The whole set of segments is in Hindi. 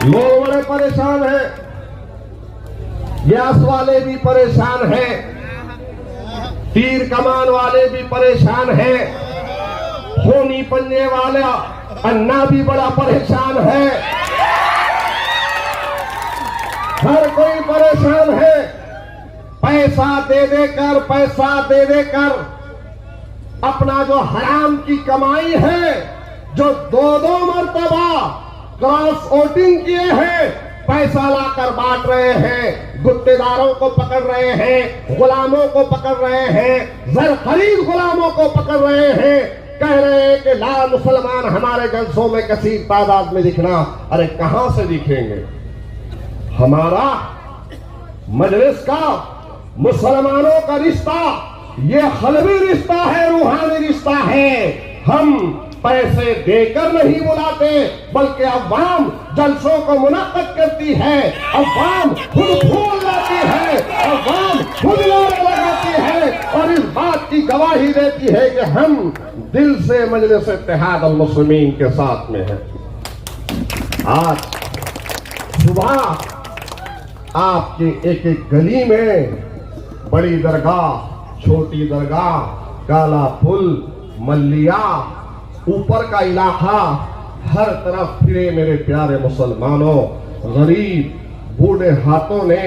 लोग बड़े परेशान हैं, गैस वाले भी परेशान हैं, तीर कमान वाले भी परेशान हैं, होनी पन्ने वाला अन्ना भी बड़ा परेशान है, हर कोई परेशान है। पैसा दे देकर अपना जो हराम की कमाई है, जो दो मर्तबा क्रॉस वोटिंग किए हैं, पैसा लाकर बांट रहे हैं, गुत्तेदारों को पकड़ रहे हैं, गुलामों को पकड़ रहे हैं, जर खरीद गुलामों को पकड़ रहे हैं, कह रहे हैं कि ला मुसलमान हमारे जलसों में कसीर तादाद में दिखना। अरे कहां से दिखेंगे? हमारा मजलिस का मुसलमानों का रिश्ता ये खलवी रिश्ता है, रूहानी रिश्ता है। हम पैसे देकर नहीं बुलाते, बल्कि अवाम जलसों को मुनक्कद करती है, अवाम खुद फूल लाती है, अवाम खुद नारे लगाती है और इस बात की गवाही देती है कि हम दिल से मजलिस इत्तेहाद अल मुस्लिमीन के साथ में हैं। आज सुबह आपके एक एक गली में बड़ी दरगाह, छोटी दरगाह, काला पुल, मल्लिया, ऊपर का इलाका, हर तरफ फिरे मेरे प्यारे मुसलमानों। गरीब बूढ़े हाथों ने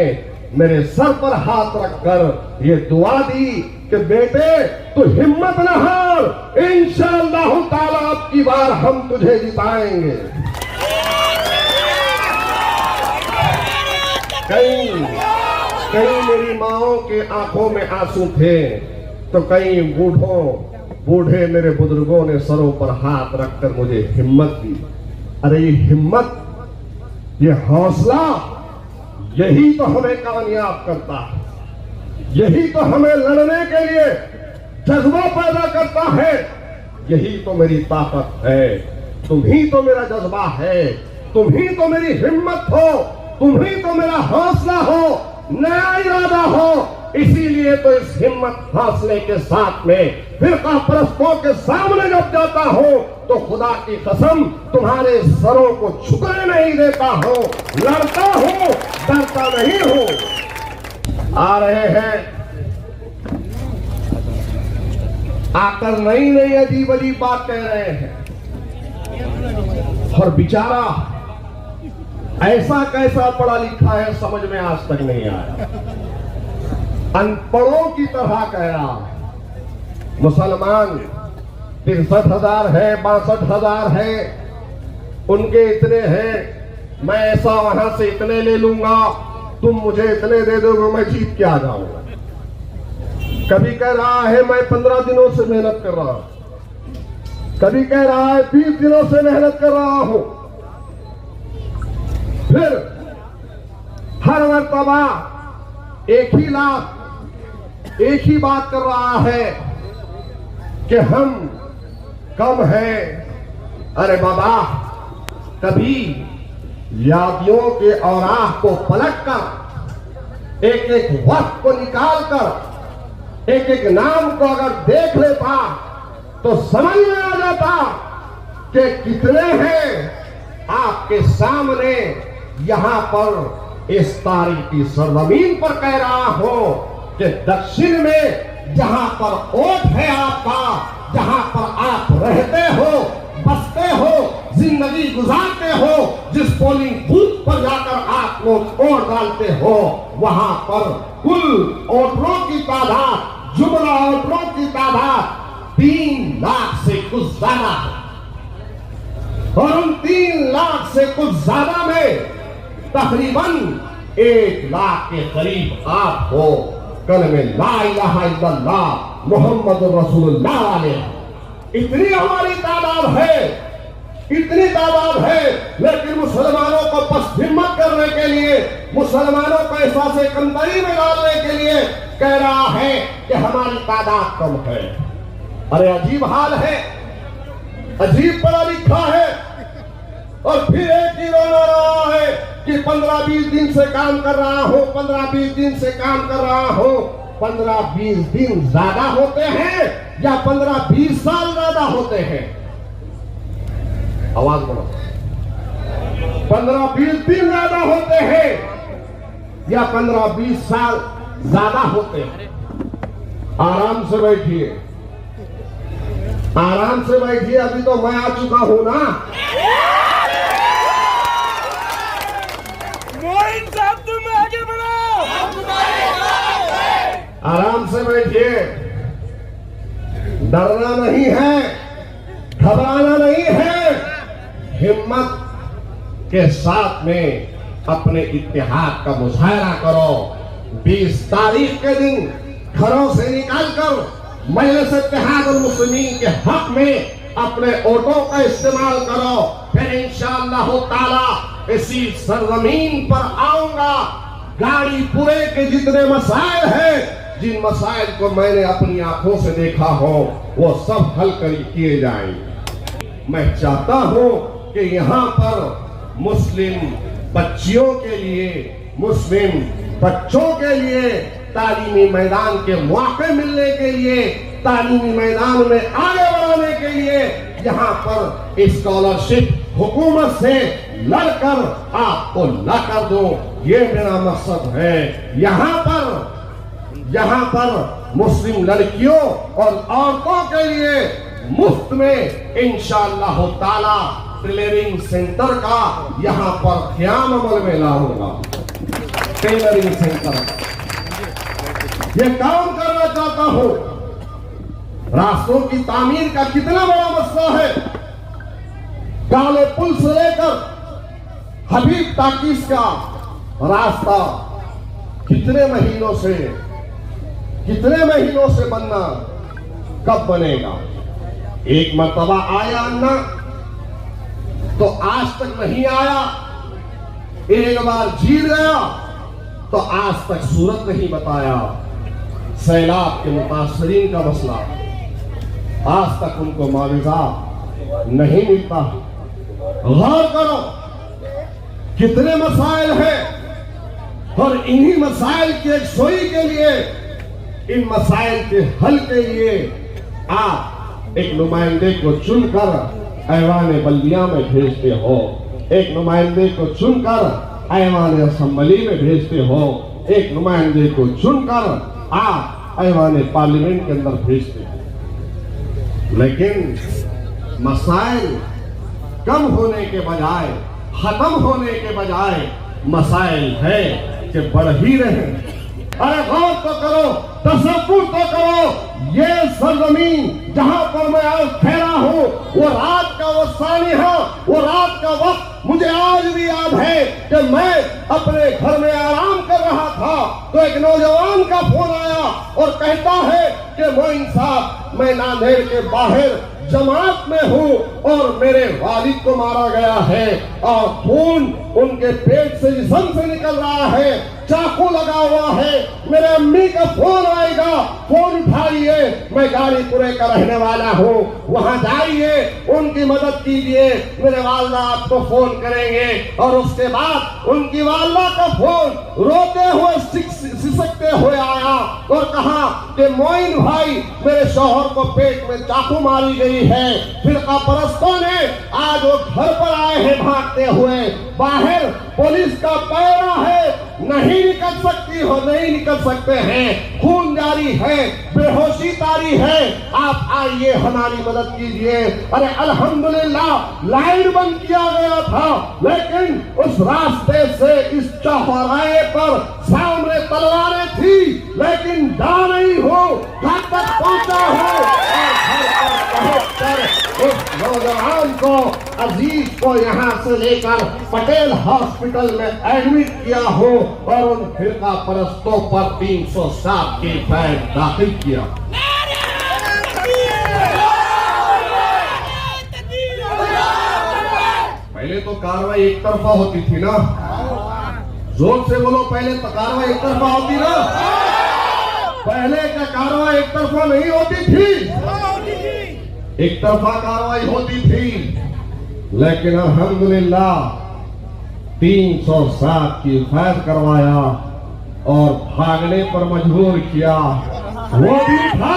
मेरे सर पर हाथ रखकर ये दुआ दी कि बेटे तू हिम्मत न हार, इंशाअल्लाह ताला अब की बार हम तुझे जिताएंगे। कई मेरी माओं के आंखों में आंसू थे, तो कई बूढ़े मेरे बुजुर्गों ने सरों पर हाथ रखकर मुझे हिम्मत दी। अरे ये हिम्मत, ये हौसला, यही तो हमें कामयाब करता है, यही तो हमें लड़ने के लिए जज्बा पैदा करता है, यही तो मेरी ताकत है। तुम ही तो मेरा जज्बा है, तुम ही तो मेरी हिम्मत हो, तुम ही तो मेरा हौसला हो, नया इरादा हो। इसीलिए तो इस हिम्मत हौसले के साथ में फिरका परस्तों के सामने जब जाता हो तो खुदा की कसम तुम्हारे सरों को झुकने नहीं देता हो, लड़ता हो, डरता नहीं हो। आ रहे हैं, आकर नई नई अजीब अजीब बात कह रहे हैं, और बेचारा ऐसा कैसा पढ़ा लिखा है समझ में आज तक नहीं आया, अनपढ़ों की तरह कह रहा है। मुसलमान 63,000 है, 62,000 है, उनके इतने हैं, मैं ऐसा वहां से इतने ले लूंगा, तुम मुझे इतने दे दोगे, मैं जीत के आ जाऊंगा। कभी कह रहा है मैं 15 दिनों से मेहनत कर रहा हूं, कभी कह रहा है 20 दिनों से मेहनत कर रहा हूं, फिर हर मर्तबा एक ही बात कर रहा है कि हम कम हैं। अरे बाबा, कभी यादियों के औराह को पलटकर, एक एक वक्त को निकालकर, एक एक नाम को अगर देख लेता तो समझ में आ जाता कि कितने हैं आपके सामने। यहां पर इस तारीख की सरजमीन पर कह रहा हूं कि दक्षिण में जहां पर ओट है आपका, जहां पर आप रहते हो, बसते हो, जिंदगी गुजारते हो, जिस पोलिंग बूथ पर जाकर आप लोग वोट डालते हो, वहां पर कुल वोटरों की तादाद, जुमला वोटरों की तादाद 3 लाख से कुछ ज्यादा है। और उन 3 लाख से कुछ ज्यादा में तकरीबन 1 लाख के करीब आप हो कलमे ला इलाहा इल्लल्लाह मुहम्मद रसूलुल्लाह वाले। इतनी हमारी तादाद है, इतनी तादाद है, लेकिन मुसलमानों को पस्त हिम्मत करने के लिए, मुसलमानों को एहसास कमतरी में डालने के लिए कह रहा है कि हमारी तादाद कम है। अरे अजीब हाल है, अजीब पढ़ा लिखा है, और फिर एक ही रोना रहा है कि 15-20 दिन से काम कर रहा हूं, 15-20 दिन से काम कर रहा हूं। 15-20 दिन ज्यादा होते हैं या 15-20 साल ज्यादा होते हैं? आवाज बढ़ाओ। 15-20 दिन ज्यादा होते हैं या 15-20 साल ज्यादा होते हैं। आराम से बैठिए, आराम से बैठिए। अभी तो मैं आ चुका हूं ना। मोइन साहब तुम आगे बढ़ो। आराम से बैठिए, डरना नहीं है, घबराना नहीं है। हिम्मत के साथ में अपने इत्तेहाद का मुजाहरा करो। 20 तारीख के दिन घरों से निकालकर मजलिस इत्तेहादुल मुस्लिमीन के हक में अपने वोटों का इस्तेमाल करो। फिर इंशाअल्लाह ताला इसी सरजमीन पर आऊंगा। गाड़ी पूरे के जितने मसाइल हैं, जिन मसाइल को मैंने अपनी आंखों से देखा हो, वो सब हल किए जाएंगे। मैं चाहता हूं कि यहाँ पर मुस्लिम बच्चियों के लिए, मुस्लिम बच्चों के लिए तालीमी मैदान के मौके मिलने के लिए, तालीमी मैदान में आगे बढ़ाने के लिए यहाँ पर स्कॉलरशिप हुकूमत से लड़कर आपको ला कर दो, ये मेरा मकसद है। यहाँ पर मुस्लिम लड़कियों और औरतों के लिए मुफ्त में इंशाअल्लाह ताला टेलरिंग सेंटर का यहाँ पर क़याम अमल में लाऊंगा। टेलरिंग सेंटर ये काम करना चाहता हूं। रास्तों की तामीर का कितना बड़ा मसला है। काले पुल से लेकर हबीब टाकीज का रास्ता कितने महीनों से बनना, कब बनेगा? एक मर्तबा आया अन्ना तो आज तक नहीं आया, एक बार जीत गया तो आज तक सूरत नहीं बताया। सैलाब के मुतासरीन का मसला, आज तक उनको मुआवजा नहीं मिलता। गौर करो कितने मसाइल हैं, और इन्हीं मसाइल की एक सोई के लिए, इन मसाइल के हल के लिए आप एक नुमाइंदे को चुनकर ऐवान बल्दिया में भेजते हो, एक नुमाइंदे को चुनकर ऐवान असेंबली में भेजते हो, एक नुमाइंदे को चुनकर आप ऐवान पार्लियामेंट के अंदर भेजते हो। लेकिन मसाइल कम होने के बजाय, खत्म होने के बजाय मसाइल है कि बढ़ ही रहे। अरे गौर तो करो, तसव्वुर तो करो, ये सरजमीन जहां पर मैं आज ठहरा हूं, वो रात का वो सानिहा, वो रात का वक्त मुझे आज भी याद है कि मैं अपने घर में आराम कर रहा था तो एक नौजवान का फोन आया और कहता है कि मोइन साहब, मैं नांदेड़ के बाहर जमात में हूँ और मेरे वालिद को मारा गया है और खून उनके पेट से जिस्म से निकल रहा है, चाकू लगा हुआ है, मेरे अम्मी का फोन आएगा, फोन उठाइए, मैं गाड़ीपुरे का रहने वाला हूँ, वहां जाइए, उनकी मदद कीजिए, मेरे वालदा आपको फोन करेंगे। और उसके बाद उनकी वालदा का फोन रोते हुए सिसकते हुए आया और कहा कि मोइन भाई, मेरे शौहर को पेट में चाकू मारी गई है, फिरका परस्तों ने आज वो घर पर आए हैं भागते हुए, बाहर पुलिस का पैरा है, नहीं निकल सकती हो, नहीं निकल सकते हैं, खून जारी है, बेहोशी तारी है, आप आइए हमारी मदद कीजिए। अरे अल्हम्दुलिल्लाह लाइन बंद किया गया था, लेकिन उस रास्ते से इस चौराहे पर सामने तलवारें थी, लेकिन जा नहीं हो, घर तक पहुंचा हो और घर पर उस नौजवान को, अजीज को यहाँ से लेकर पटेल हॉस्पिटल में एडमिट किया हो और उन फिरका परस्तों पर 307 की फैन दाखिल किया। पहले तो कार्रवाई एक तरफा होती थी ना, जोर से बोलो, पहले तो कार्रवाई एक तरफा होती ना, पहले का कार्रवाई एक तरफा नहीं होती थी, एक तरफा कार्रवाई होती थी। लेकिन अल्हम्दुलिल्लाह 307 की फैज करवाया और भागने पर मजबूर किया, वो दिन था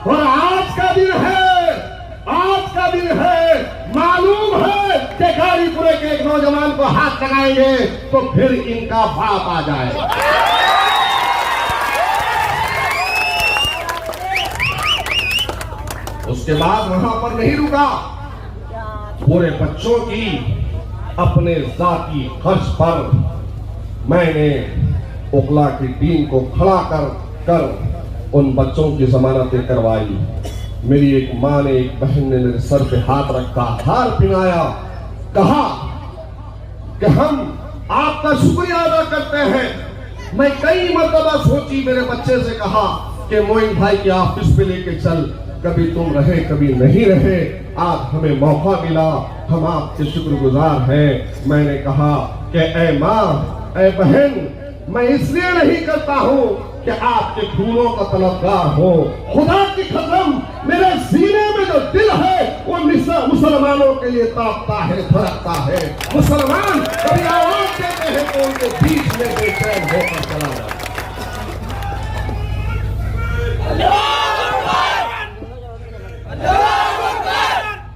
और आज का दिन है, आज का दिन है। मालूम है कि गाजीपुरे के एक नौजवान को हाथ लगाएंगे तो फिर इनका बाप आ जाए। उसके बाद वहां पर नहीं रुका, पूरे बच्चों की अपने जाती खर्च पर मैंने ओखला की टीम को खड़ा कर उन बच्चों की जमानतें करवाई। मेरी एक माँ ने, एक बहन ने मेरे सर पे हाथ रखा, हार पिनाया, कहा कि हम आपका शुक्रिया अदा करते हैं। मैं कई मर्तबा सोची, मेरे बच्चे से कहा कि मोइन भाई के ऑफिस पे लेके चल, कभी तुम रहे कभी नहीं रहे, आज हमें मौका मिला, हम आपके शुक्रगुजार हैं। मैंने कहा कि ऐ माँ, ऐ बहन, मैं इसलिए नहीं करता हूं कि आपके फूलों का तलबगार हो, खुदा की कसम मेरे सीने में जो दिल है वो मुसलमानों के लिए तड़पता है, धड़कता है। मुसलमान कभी आवाज देते हैं तो उनके बीच में बेचैन होकर चला जाता है।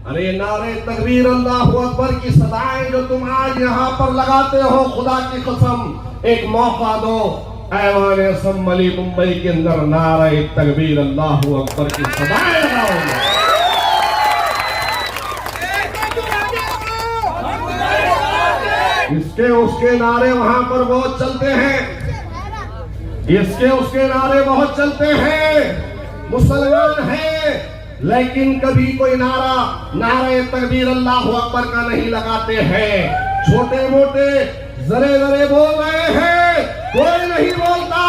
अरे नारे तकबीर, अल्लाह अकबर की सदाएं जो तुम आज यहाँ पर लगाते हो, खुदा की कसम एक मौका दो, ऐवान असम्बली मुंबई के अंदर नारे तकबीर अल्लाह अकबर की सदाएं लगाओ। इसके उसके नारे वहां पर बहुत चलते हैं, इसके उसके नारे बहुत चलते हैं, मुसलमान हैं, लेकिन कभी कोई नारे तकबीर अल्लाह अकबर का नहीं लगाते हैं। छोटे मोटे जरे जरे बोल रहे हैं, कोई नहीं बोलता।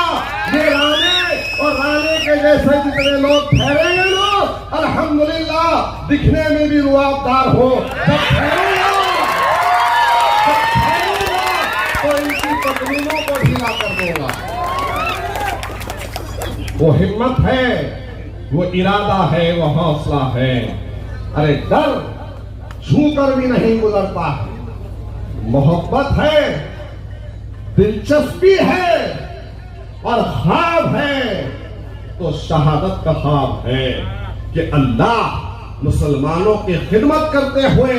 ये राने और राने के जैसे जितने लोग ठहरेंगे लोग, अल्हम्दुलिल्लाह दिखने में भी रुआबदार हो, तो इनकी पत्नियों को ढीला कर दूंगा। वो हिम्मत है, वो इरादा है, वो हौसला है। अरे डर छूकर भी नहीं गुजरता है, मोहब्बत है, दिलचस्पी है और ख्वाब है तो शहादत का ख्वाब है कि अल्लाह मुसलमानों की खिदमत करते हुए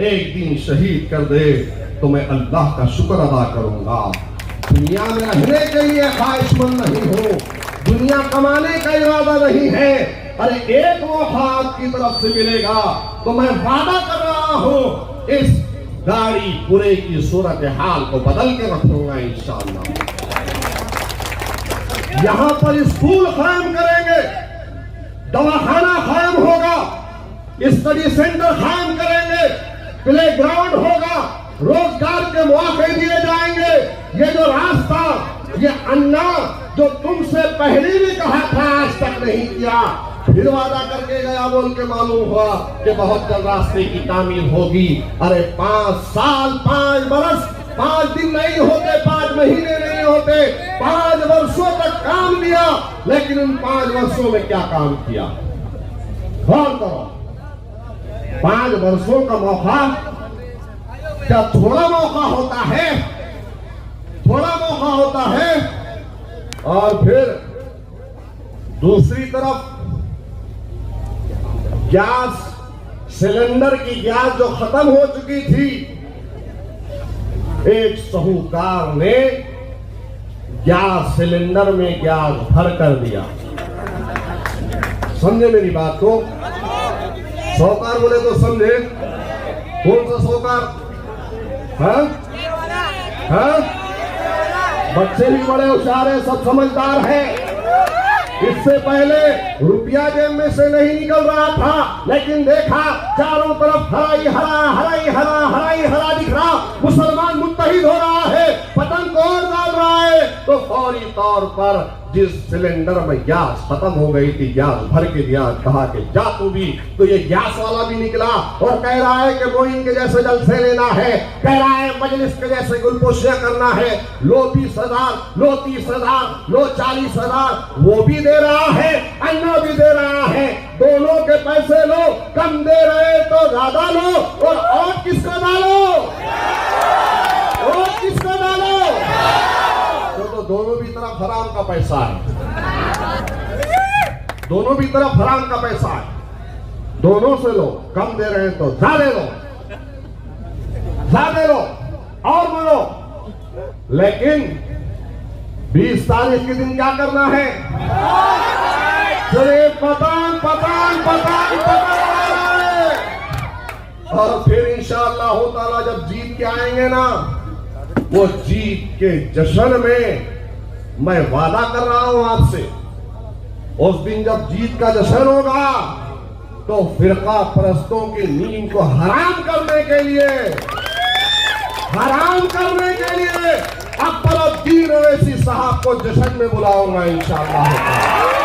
एक दिन शहीद कर दे तो मैं अल्लाह का शुक्र अदा करूंगा। दुनिया में रहने के लिए ख्वाहिशमंद नहीं हूं, दुनिया कमाने का इरादा नहीं है। अरे एक मौका आपकी तरफ से मिलेगा तो मैं वादा कर रहा हूं, इस गाड़ी पूरे की सूरत हाल को बदल के रखूंगा इंशाअल्लाह। यहां पर स्कूल कायम करेंगे, दवाखाना कायम होगा, स्टडी सेंटर कायम करेंगे, प्ले ग्राउंड होगा, रोजगार के मौके दिए जाएंगे। ये जो रास्ता, ये अन्ना जो तुमसे पहले भी कहा था आज तक नहीं किया, फिर वादा करके गया, बोल के मालूम हुआ कि बहुत जल्द रास्ते की तामीर होगी। अरे 5 साल 5 बरस 5 दिन नहीं होते, 5 महीने नहीं होते, 5 वर्षों तक काम दिया, लेकिन उन 5 वर्षों में क्या काम किया? गौर करो, 5 वर्षों का मौका क्या थोड़ा मौका होता है? थोड़ा मौका होता है। और फिर दूसरी तरफ गैस सिलेंडर की गैस जो खत्म हो चुकी थी, एक साहूकार ने गैस सिलेंडर में गैस भर कर दिया। समझे मेरी बात को? साहूकार बोले तो समझे, कौन सा साहूकार? बच्चे भी बड़े होशियार हैं, सब समझदार हैं। इससे पहले रुपया जेब में से नहीं निकल रहा था, लेकिन देखा चारों तरफ हरा ही हरा, हरा ही हरा, हरा ही हरा दिख रहा, मुसलमान मुत्तहिद हो रहा है, पतंग और डाल रहा है। तो फौरी तौर पर जिस सिलेंडर में गैस खत्म हो गई थी, गैस भर के दिया, कहा कि जा तू भी। तो ये गैस वाला भी निकला और कह रहा है कि वो इनके जैसे जलसे लेना है, कह रहा है मजलिस के जैसे गुलपोशियां करना है, लो 20,000, लो 30,000, लो 40,000, वो भी दे रहा है, अन्ना भी दे रहा है। दोनों के पैसे लो, कम दे रहे तो ज्यादा लो, और किसको डालो? और किसको डालो? तो दोनों भी तरफ हराम का पैसा है, दोनों भी तरफ हराम का पैसा है, दोनों से लो, कम दे रहे हैं तो ज्यादा लो। ज्यादा लो और बोलो, लेकिन 20 तारीख के दिन क्या करना है? सिर्फ पतंग पतंग पतंग पतंग। और फिर इंशाअल्लाह ताला जब जीत के आएंगे ना, वो जीत के जश्न में मैं वादा कर रहा हूं आपसे, उस दिन जब जीत का जश्न होगा तो फिरका परस्तों की नींद को हराम करने के लिए अकबरुद्दीन ओवैसी साहब को जश्न में बुलाऊंगा इंशाअल्लाह।